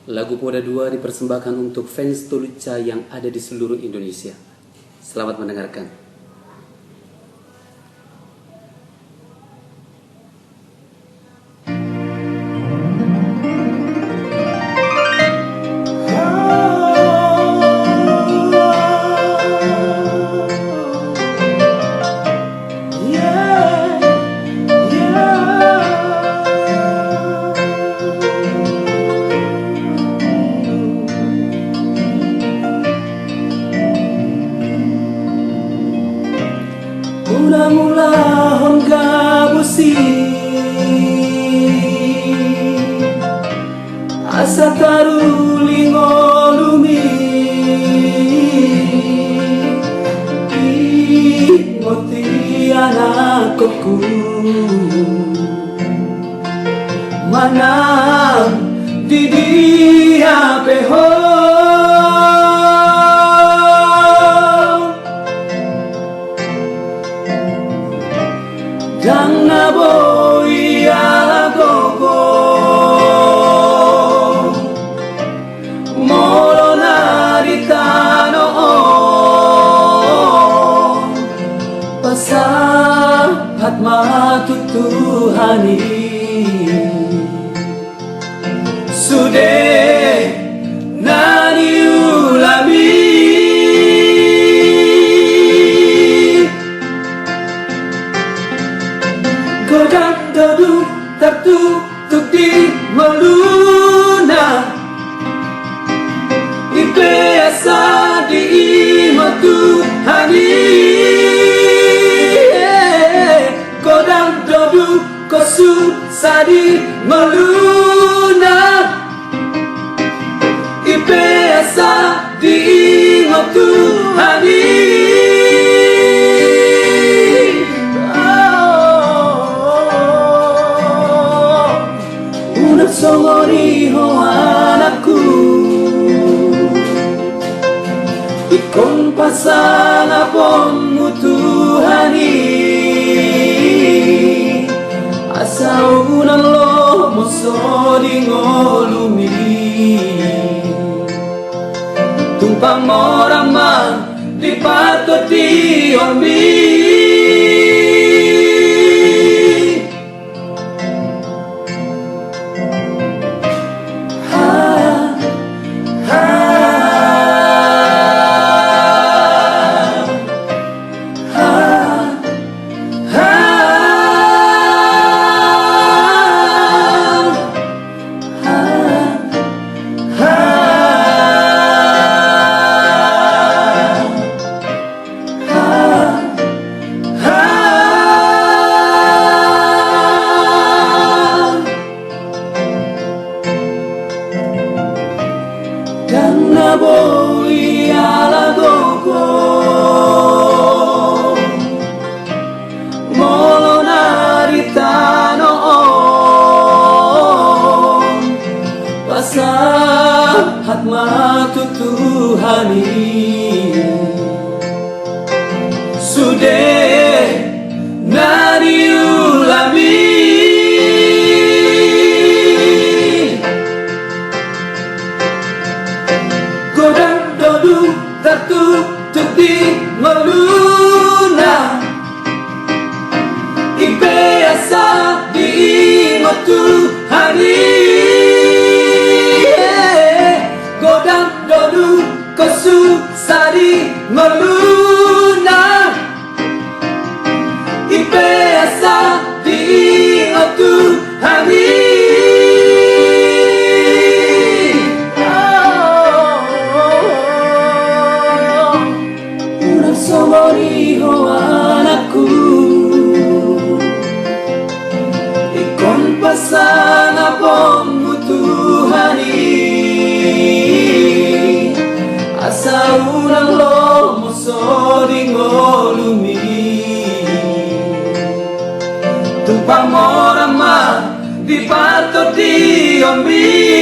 Lagu Poda 2 dipersembahkan untuk fans Toluca yang ada di seluruh Indonesia. Selamat mendengarkan. Mula-mula hongga busi asa taru lingolumi imoti anakku manam di dia peho dan naboi ala gogo molo naritano pasahat matutuhani sude nani ulami godang dadu tertutup di meluna ipeasa di imatu hani godang dadu kosu sadi meluna ipeasa di imatu hani songori ho anakku ikon pasang apon mutuhani asa unang lo moso di ngolumi tumpang morama di pato di ormi dan naboi ala gogo molo naritano pasahat matutuhani sude nari ulami godang dodu tertutup di meluna ipeasa di imatu hari godang dodu kosu sadi meluna ipeasa di imatu hari songori ho anakku ikon pasang apon mutuhani asa unang lo moso di ngolumi tumpang morama di pato di ombi